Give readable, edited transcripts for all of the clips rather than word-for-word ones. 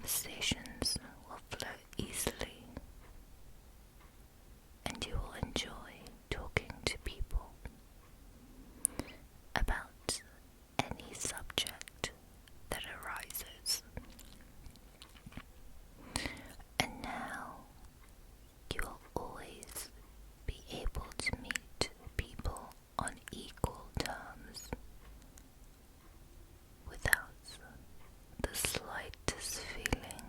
conversations will flow easily, and you will enjoy talking to people about any subject that arises. And now you will always be able to meet people on equal terms without the slightest feeling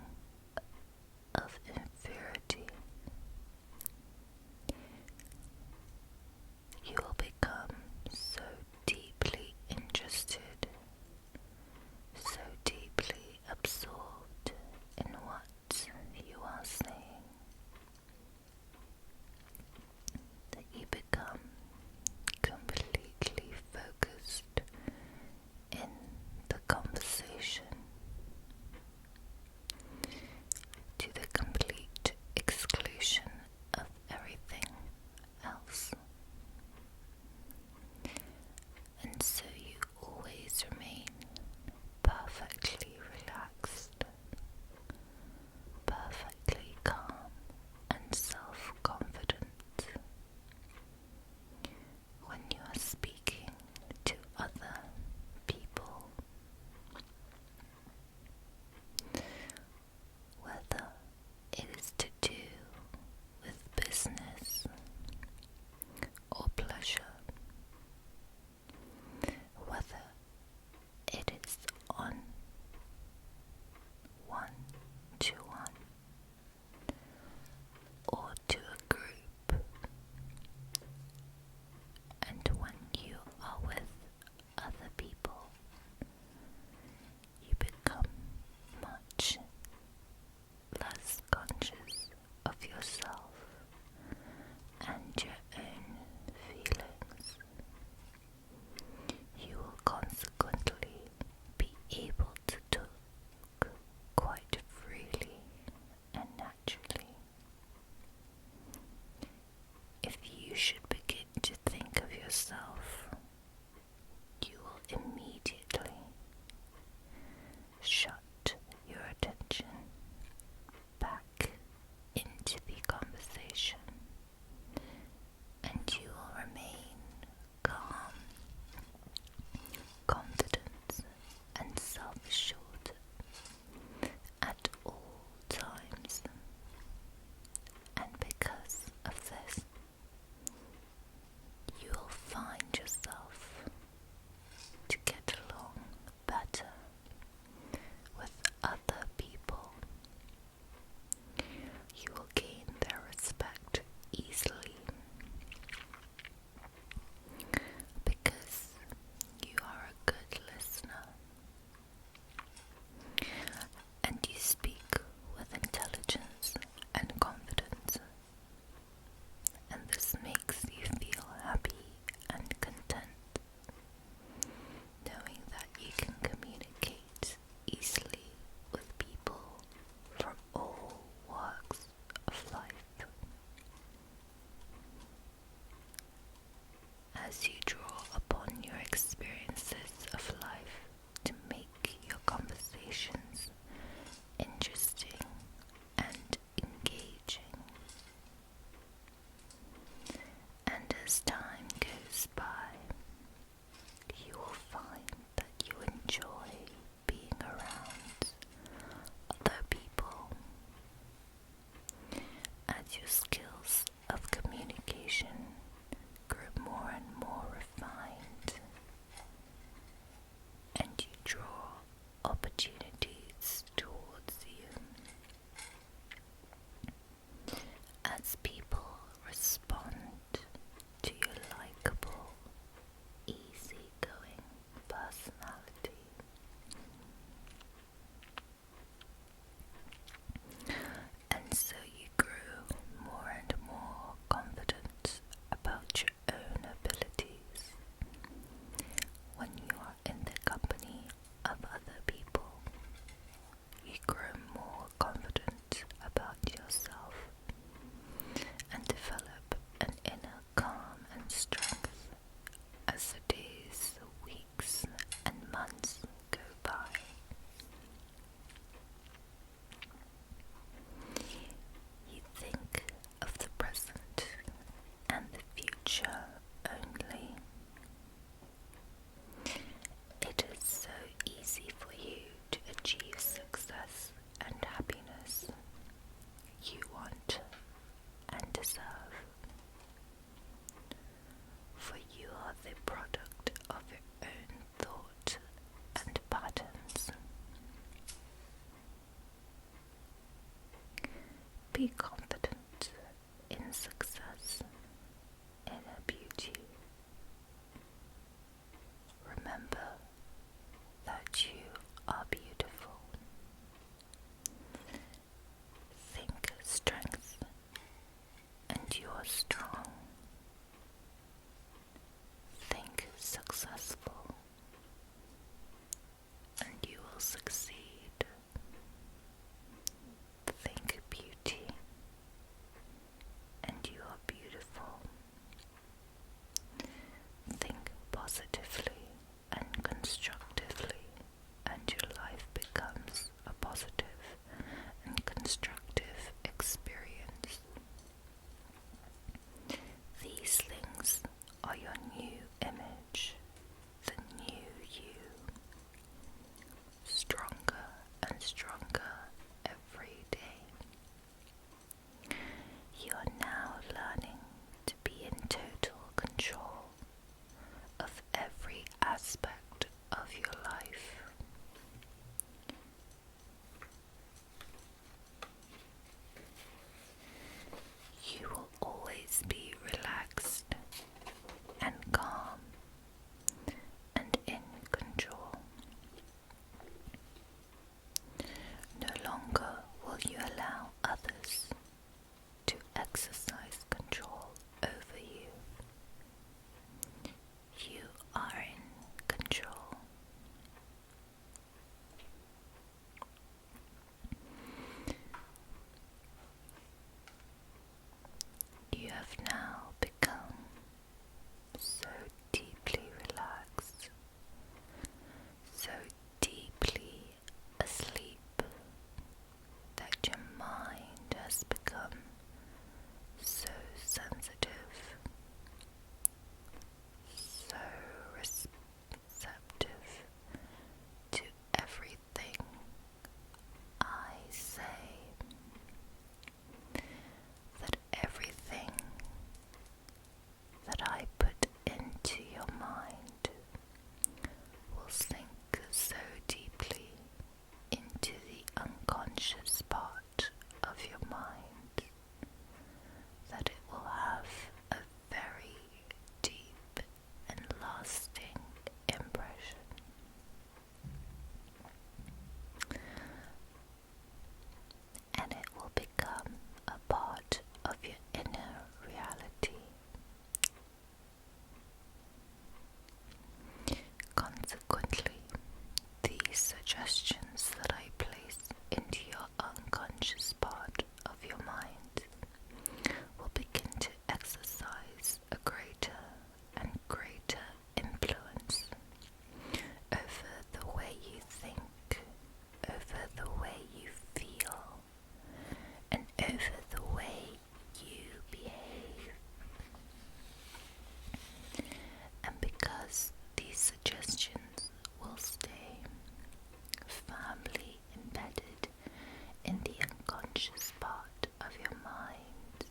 subconscious part of your mind.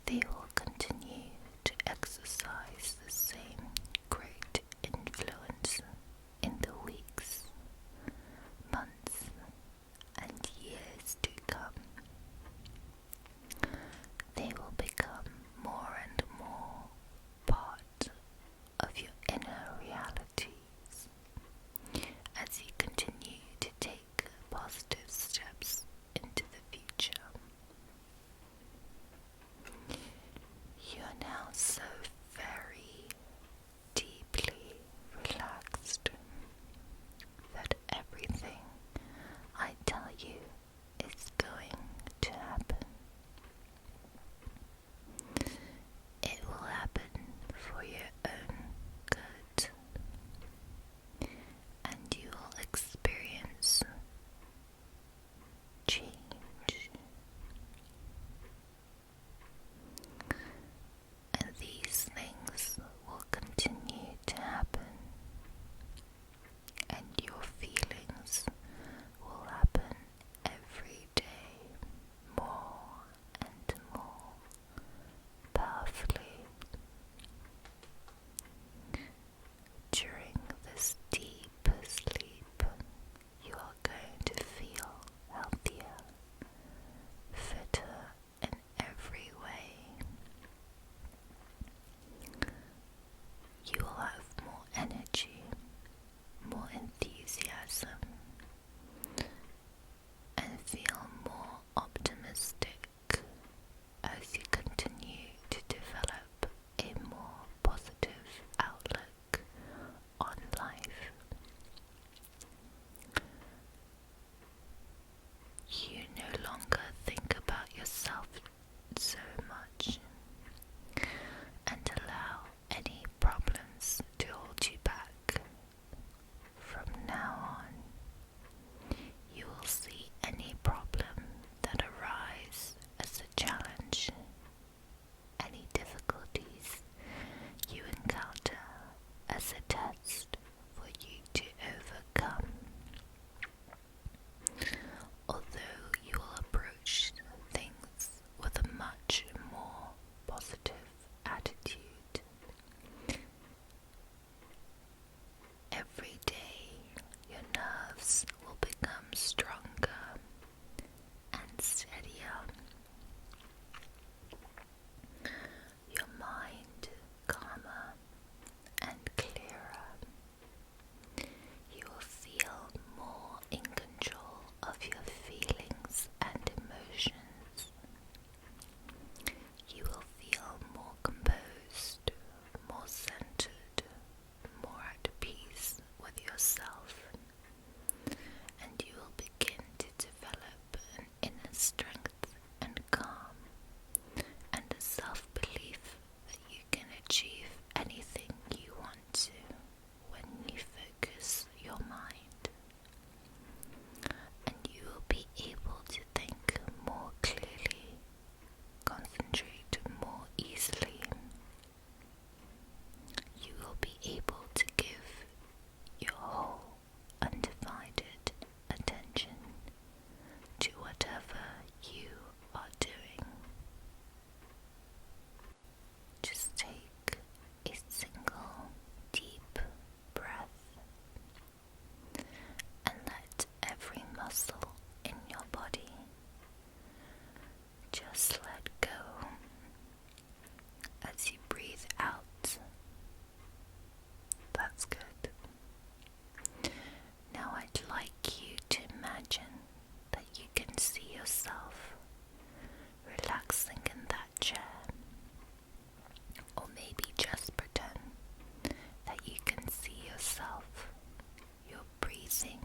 They will continue to exercise the same great influence in the weeks, months, and years to come. They will become more and more part of your inner realities as you continue to take positive steps into the future. You are now so very deeply relaxed that everything I tell you is going to happen. It will happen for your own good, and you will experience change. And these things will continue to happen, and your feelings will happen every day more and more powerfully. During this deep sleep, you are going to feel healthier, fitter in every way. You will have more energy, more enthusiasm, and feel more optimistic as you continue to develop a more positive outlook on life. You no longer think about yourself so much and allow any problems to hold you back. From now on, you will see any problem that arise as a challenge. Any difficulties you encounter as a test for you to overcome. Although you will approach things with a much more positive attitude. Every day your nerves will become stronger and steadier. Your mind calmer and clearer. You will feel more in control of your feelings and emotions. You will feel more composed, more centered, more at peace with yourself, and you will begin to develop an inner strength and calm, and a self-belief that you can achieve anything you want to when you focus your mind. And you will be able to think more clearly, concentrate more easily. You will be able to give your whole undivided attention to whatever you are doing. Just take a single deep breath and let every muscle in your body just let go as you breathe out. That's good. Now I'd like you to imagine that you can see yourself relaxing in that chair, or maybe just pretend that you can see yourself. Your breathing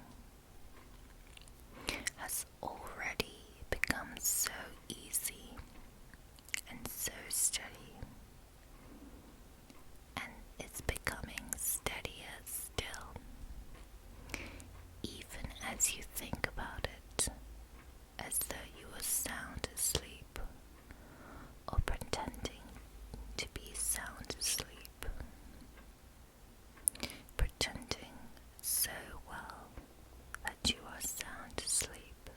has already become so easy and so steady, and it's becoming steadier still, even as you think about it, as though you were sound asleep, or pretending to be sound asleep, pretending so well that you are sound asleep,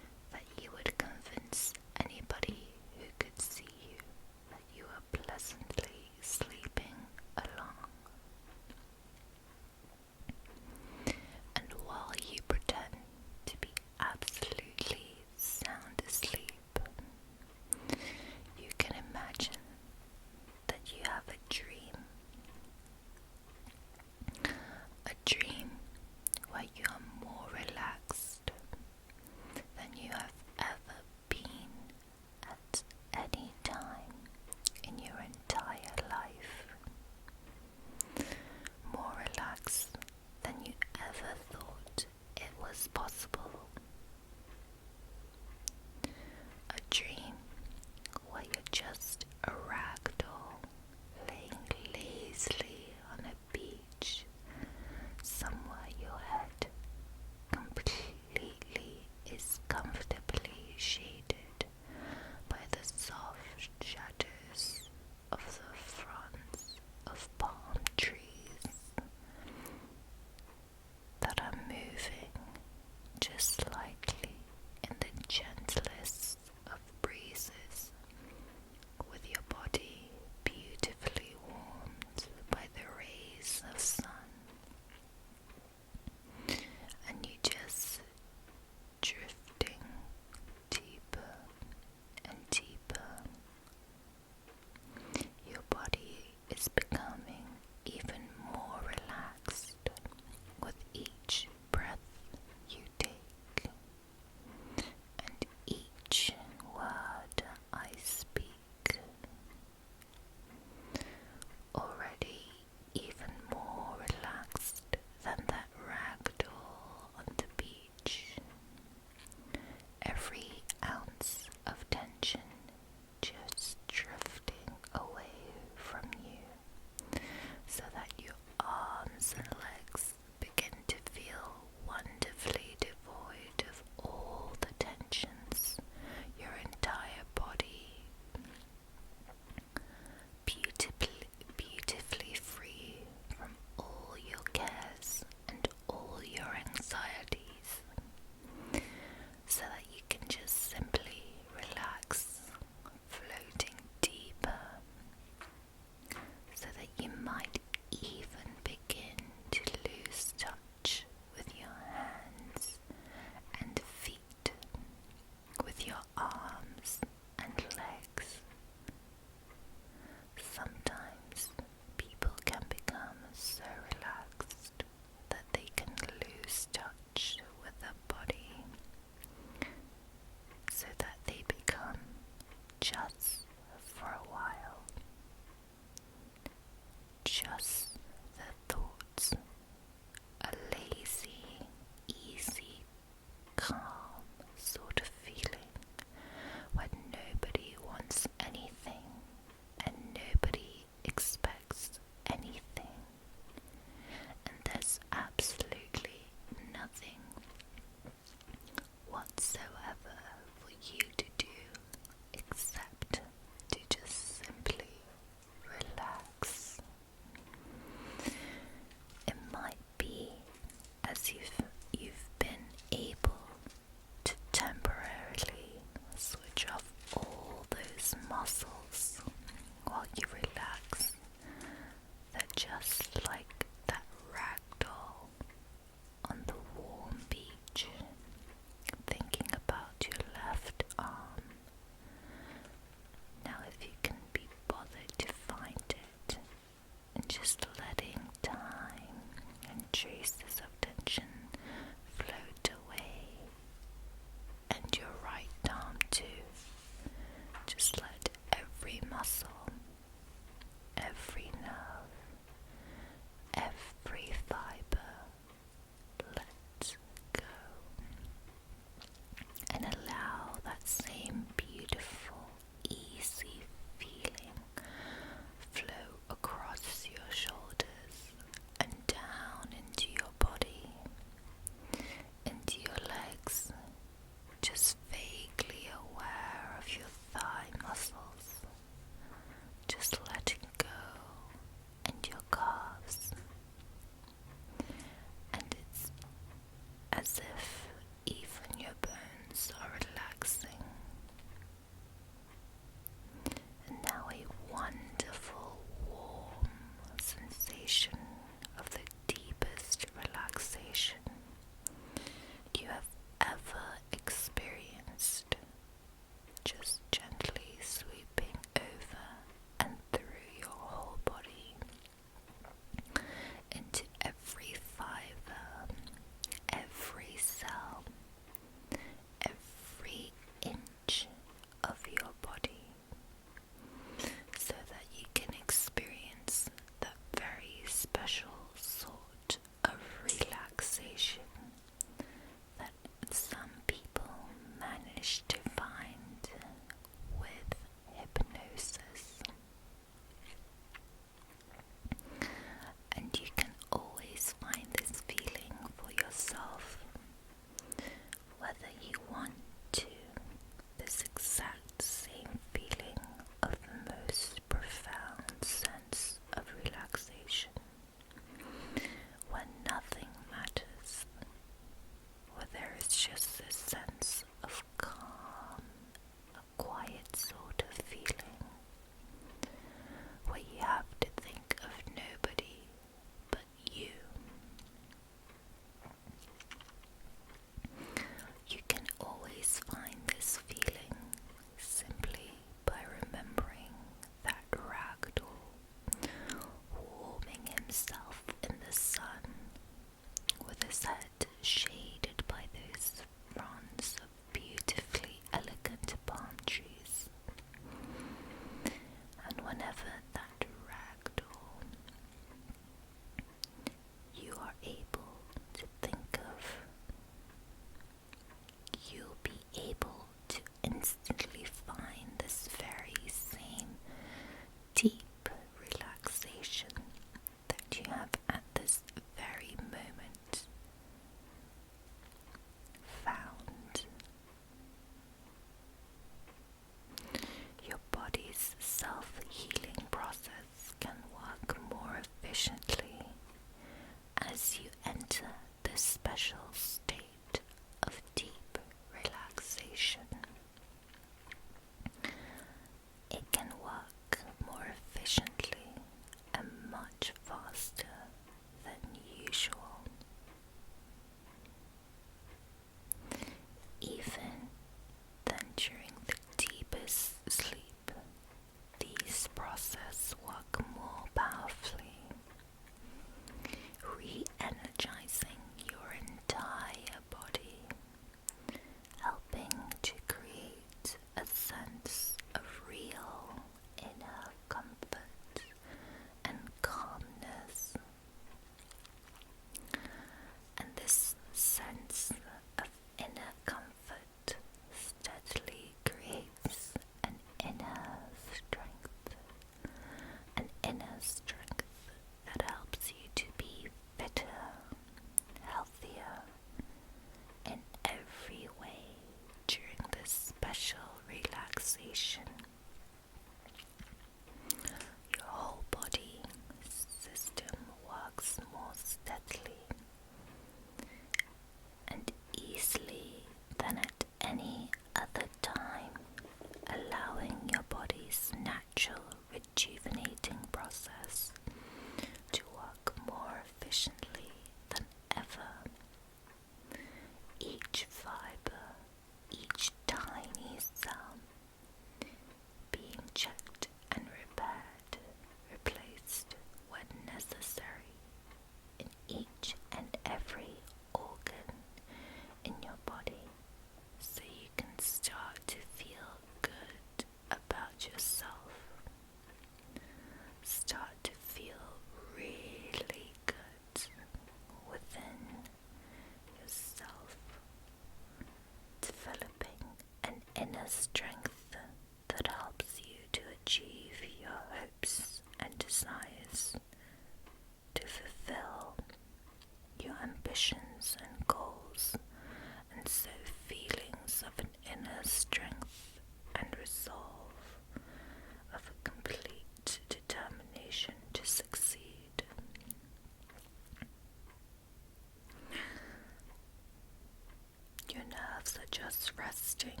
just resting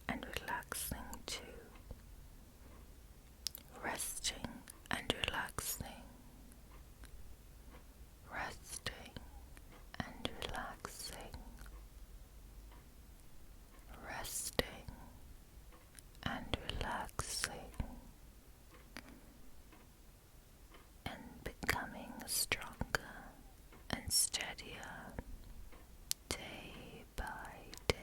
and relaxing too. Resting and relaxing. Resting and relaxing. Resting and relaxing. And becoming stronger and steadier day by day.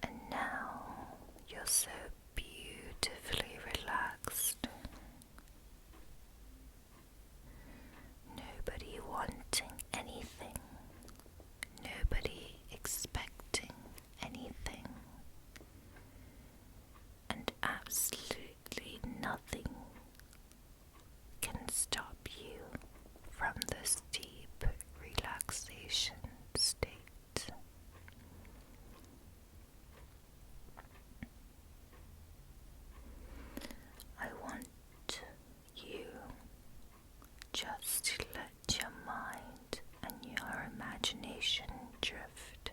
And now you're so beautifully relaxed. Nobody wanting anything. Nobody expecting anything. And absolutely nothing can stop you from this deep relaxation state. I want you just to let your mind and your imagination drift,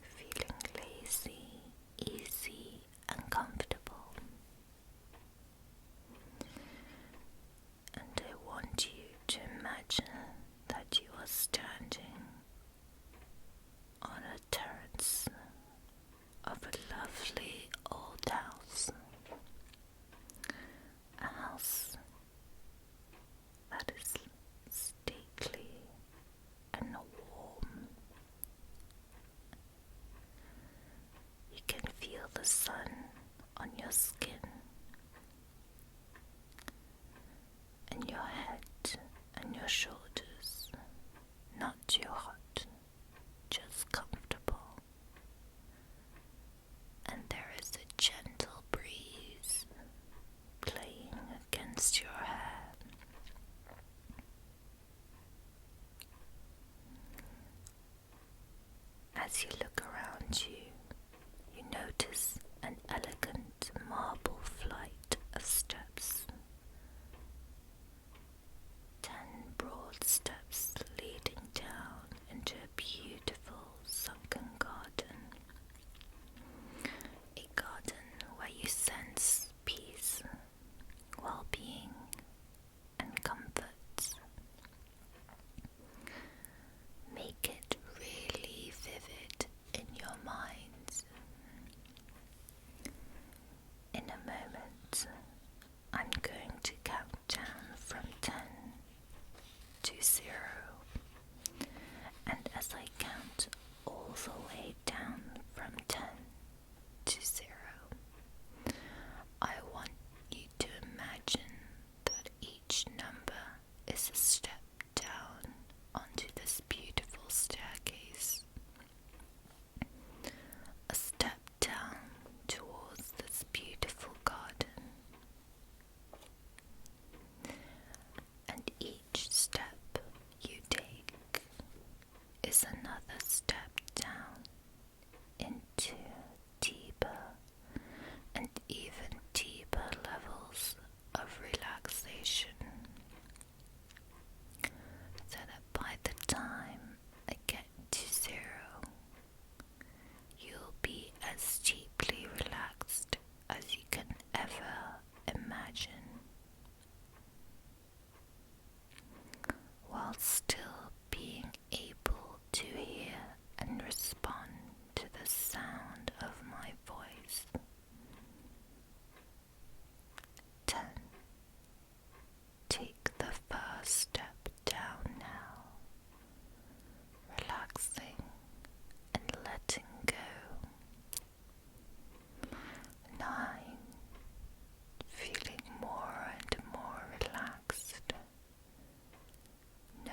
feeling lazy, easy, and comfortable. And I want you to imagine that you are standing on a terrace of a lovely old house. A house that is stately and warm. You can feel the sun on your skin, and your head and your shoulders, not too hot, just comfortable. And there is a gentle breeze playing against your hair. As you look around you, you notice an elegant marble flight of steps. 10 broad steps leading down into a beautiful sunken garden. A garden where you sense peace, well-being, and comfort. Make it really vivid in your mind. In a moment, I'm going to count down from 10 to 0. And as I count all the way down from 10 to 0, I want you to imagine that each number is a step down onto this beautiful staircase. A step down towards this beautiful garden. And each step you take is another step down into deeper and even deeper levels of relaxation, so that by the time I get to 0, you'll be as deeply relaxed as you can ever imagine, while still being able to hear and respond to the sound of my voice. 10. Take the first step down now, relaxing and letting go. 9. Feeling more and more relaxed. No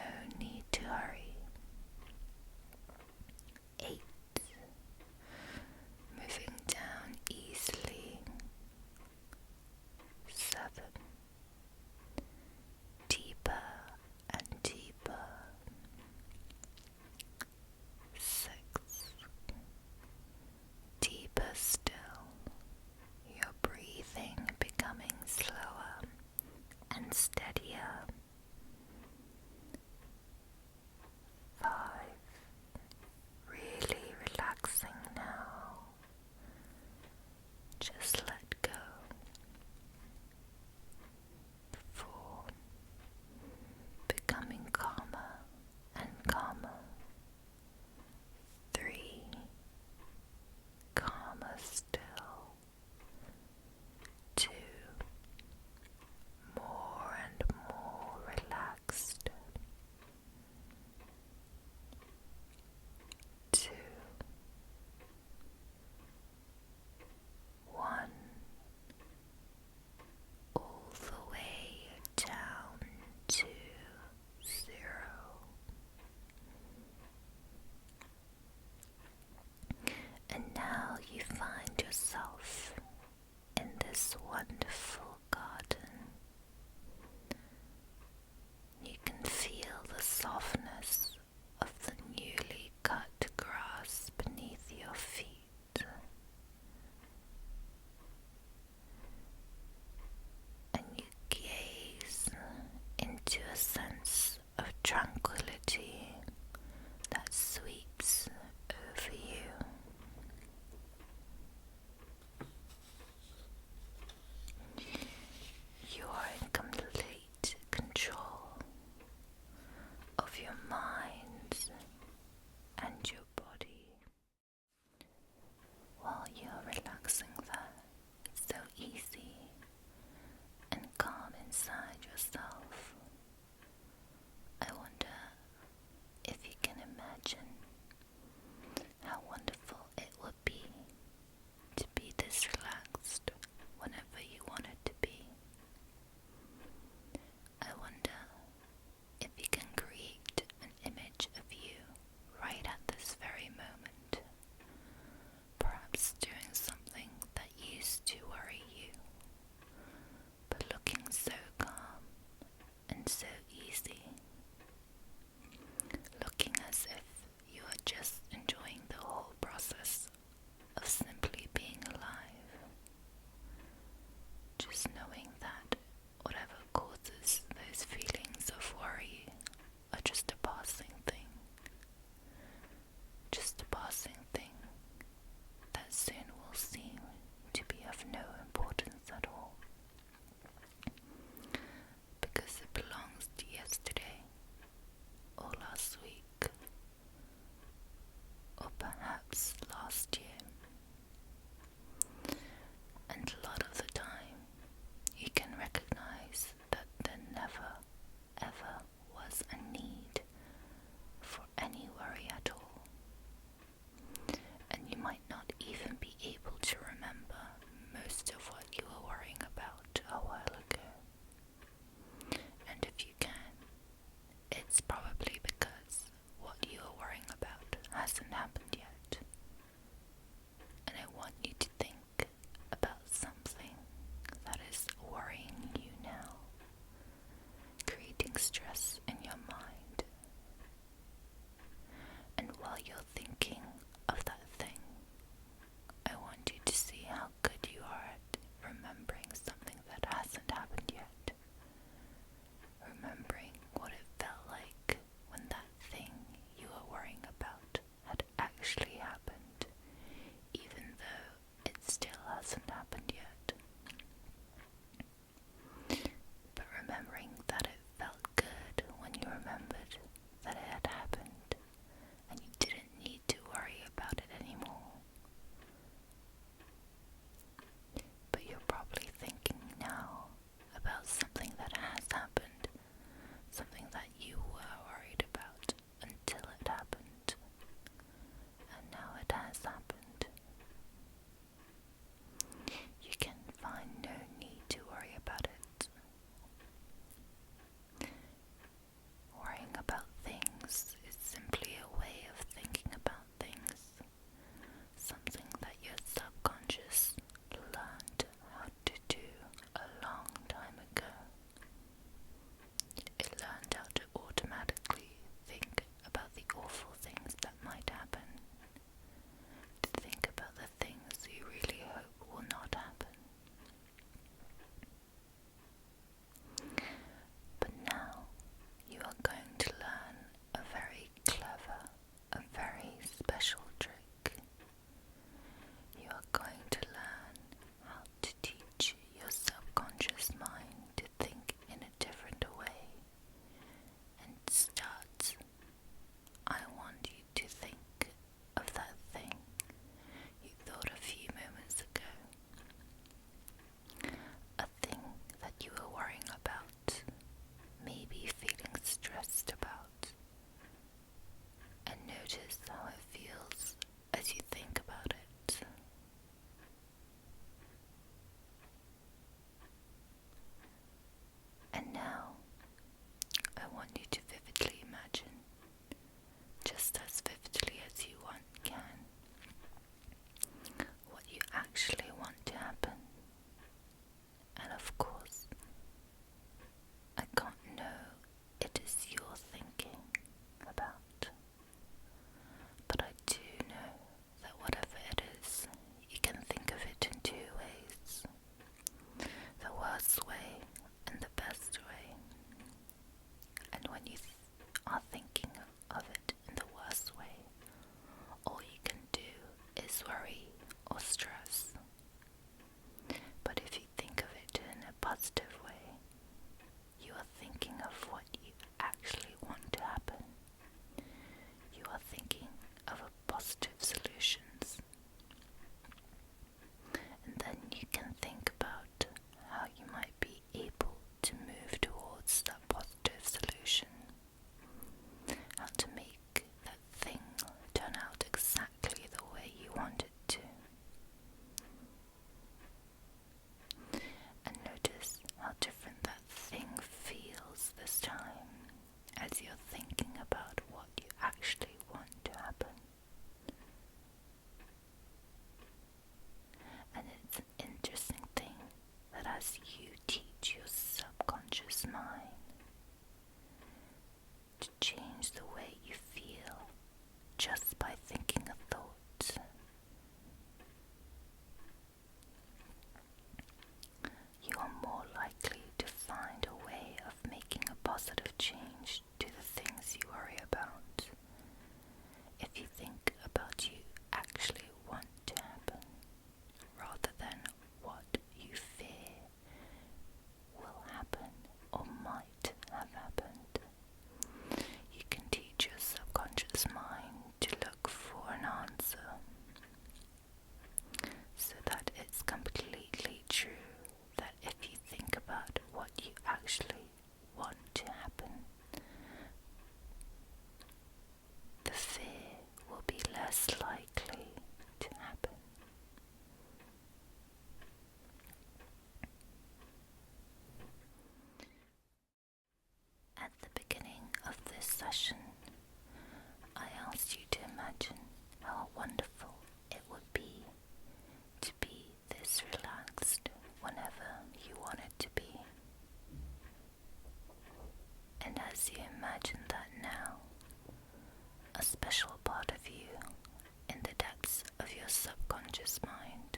your subconscious mind,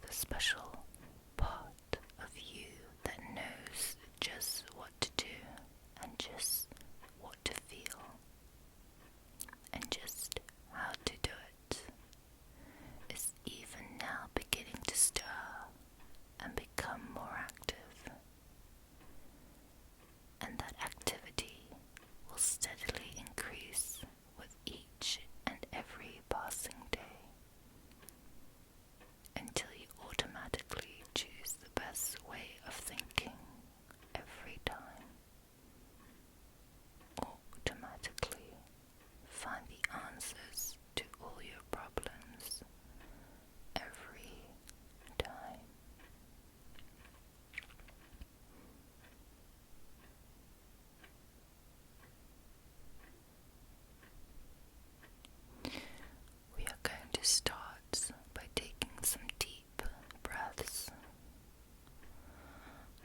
the special part of you that knows just what to do and just what to feel and just how to do it, is even now beginning to stir and become more active. And that activity will steadily increase with each and every passing day, until you automatically choose the best way of thinking every time. Automatically find the answers to all your problems every time. We are going to start by taking some deep breaths.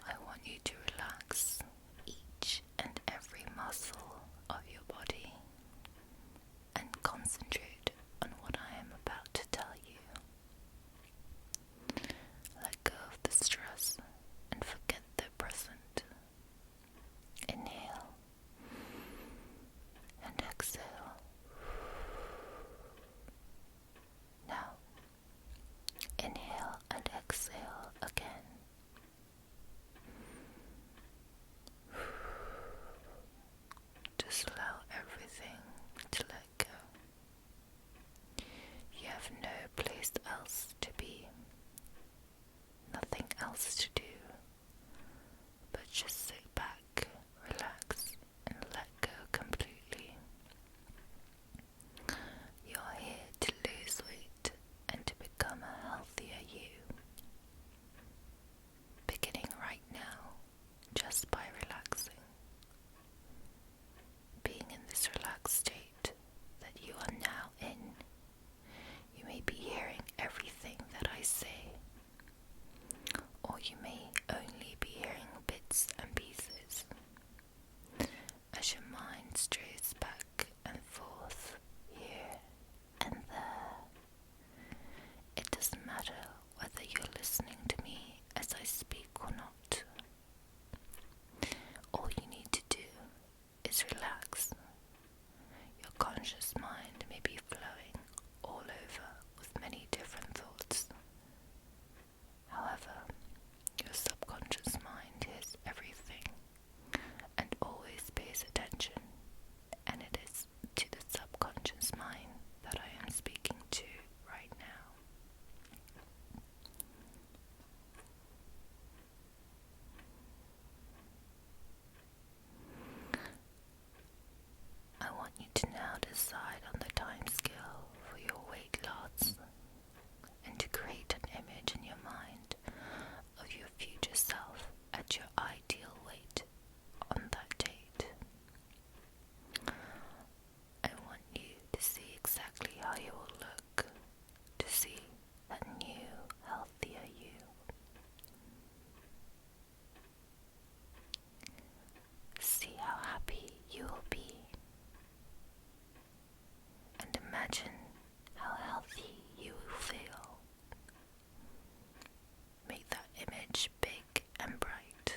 I want you to relax each and every muscle of your body and concentrate on what I am about to tell you. Let go of the stress and forget the present. Inhale and exhale. Now, inhale and exhale again. Just allow everything to let go. You have no place else to be, nothing else to do, but just sit back, relax, and let go completely. You're here to lose weight and to become a healthier you. Beginning right now, just by relaxing. Being in this relaxed state that you are now in, you may be hearing everything that I say, or you may only be hearing bits and pieces. As your mind strays back and forth, here and there, it doesn't matter whether you're listening to me as I speak or not. All you need to do is relax. Your conscious mind may be flowing all over with many different thoughts. However, your subconscious mind hears everything and always pays attention, and it is to the subconscious mind that I am speaking to right now. I want you to now decide on the time scale for your weight loss and to create an image in your mind of your future self at your ideal weight on that date. I want you to see exactly how you will look, to see that new, healthier you. See how happy you will be, and imagine how healthy you will feel. Make that image big and bright.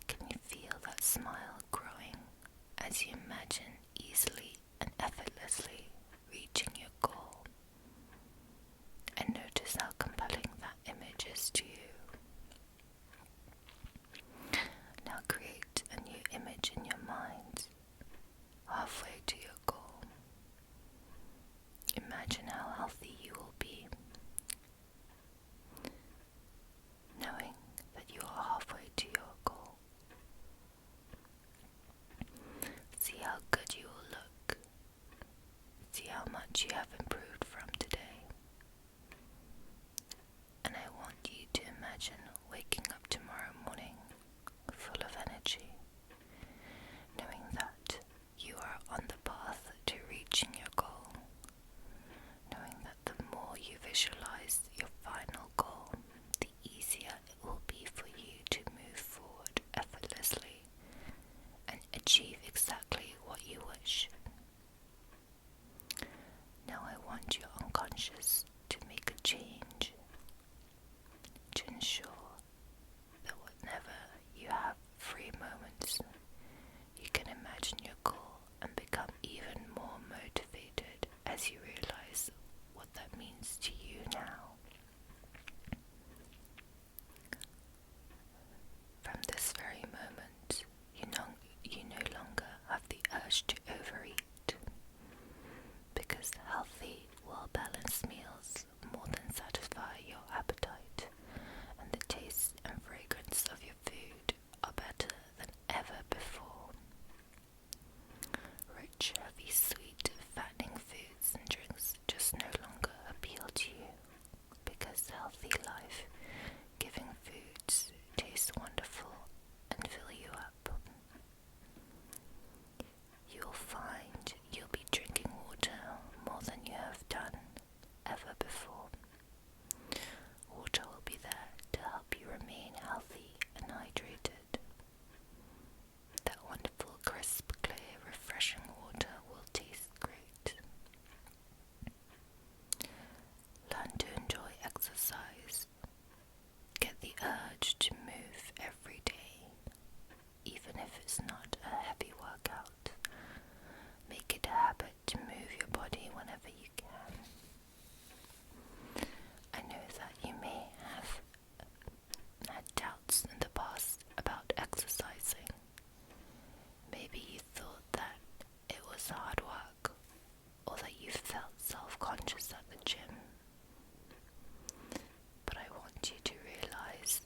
Can you feel that smile growing as you imagine easily and effortlessly reaching your goal? And notice how compelling that image is to you. Now create a new image in your mind, halfway to your goal. Imagine how healthy you will be, knowing that you are halfway to your goal. See how it's not a heavy workout. Make it a habit to move your body whenever you can. I know that you may have had doubts in the past about exercising. Maybe you thought that it was hard work, or that you felt self-conscious at the gym. But I want you to realize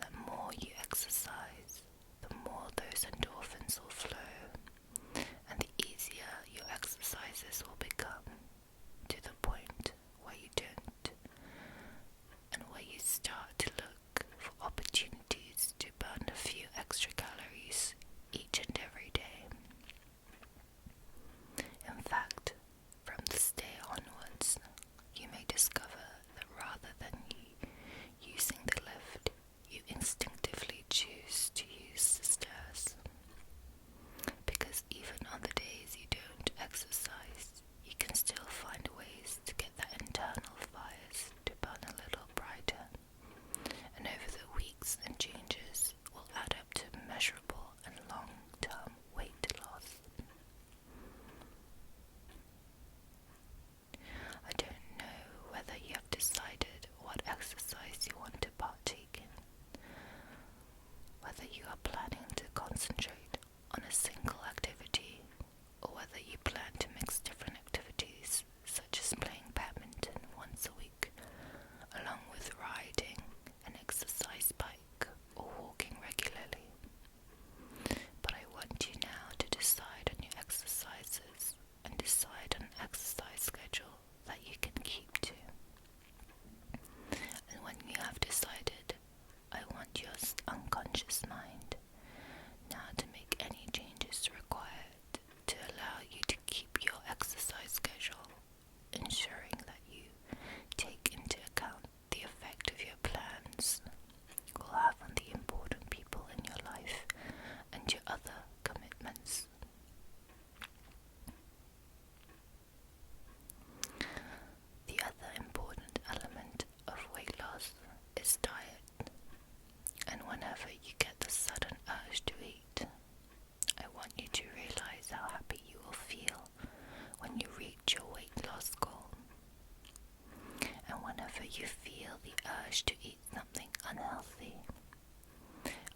that the more you exercise, the more those endorphins will flow, and the easier your exercises will become, to the point where you don't, and where you start to look for opportunities to burn a few extra calories each and every day. In fact, from this day onwards, you may discover that rather than using the lift, you instinctively choose to use the stairs. Because even on the days you don't exercise, you can still find ways to get that internal fires to burn a little brighter. And over the weeks and changes will add up to measurable and long-term weight loss. I don't know whether you have decided what exercise you want to partake in, whether you are planning to concentrate on a single activity, or whether you plan to mix different activities, such as playing badminton once a week, along with riding an exercise bike or walking regularly. But I want you now to decide on your exercises and decide on an exercise schedule that you can keep to. And when you have decided, I want your unconscious mind now to make any changes required to allow you to keep your exercise schedule, ensuring that you take into account the effect of your plans will have on the important people in your life and your other commitments. The other important element of weight loss is diet. And whenever you get the sudden urge to eat, I want you to realize how happy you will feel when you reach your weight loss goal. And whenever you feel the urge to eat something unhealthy,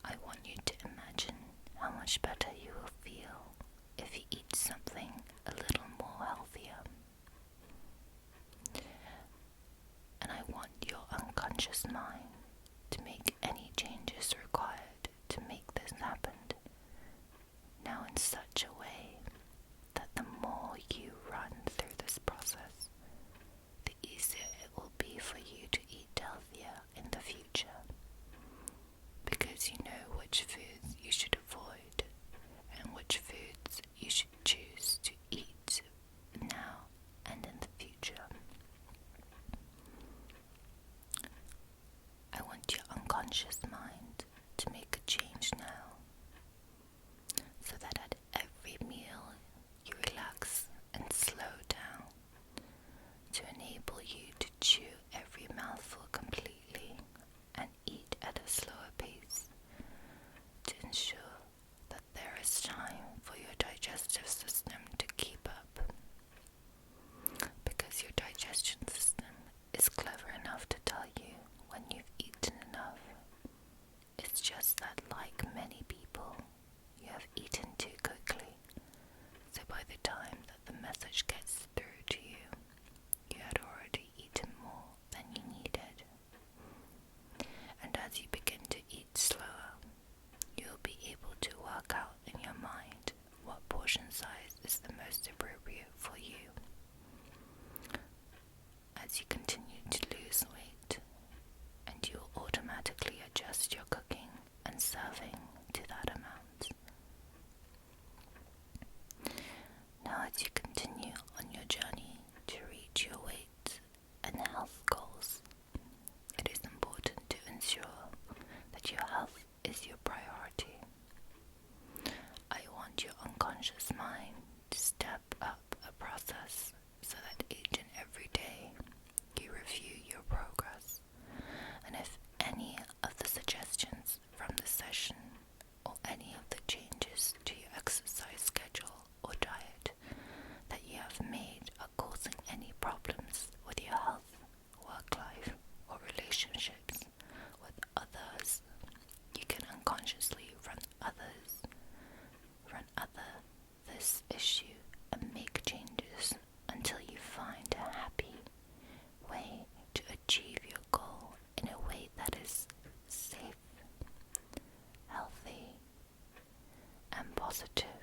I want you to imagine how much better you will feel if you eat something a little more healthier. And I want your unconscious mind to make any changes required to make this happen, now in such a way that the more you run through this process, the easier it will be for you to eat healthier in the future, because you know which foods you should avoid and which foods you should choose to eat now and in the future. I want your unconscious mind to make a change now, so that at every meal you relax and slow down, to enable you to chew every mouthful completely and eat at a slower pace, to ensure that there is time for your digestive system to keep up. Because your digestion system is clever enough to tell you when you've eaten enough. It's just that, like many people, you have eaten too quickly, so by the time that the message gets through to you, you had already eaten more than you needed. And as you begin to eat slower, you'll be able to work out in your mind what portion size is the most appropriate for you. As you continue to lose weight, and you'll automatically adjust your cooking and serving to that amount. Now, as you continue on your journey to reach your weight and health goals, it is important to ensure that your health is your priority. I want your unconscious mind to step up a process so that each and every day you review your progress, and if any of the suggestions from the session or any of the changes positive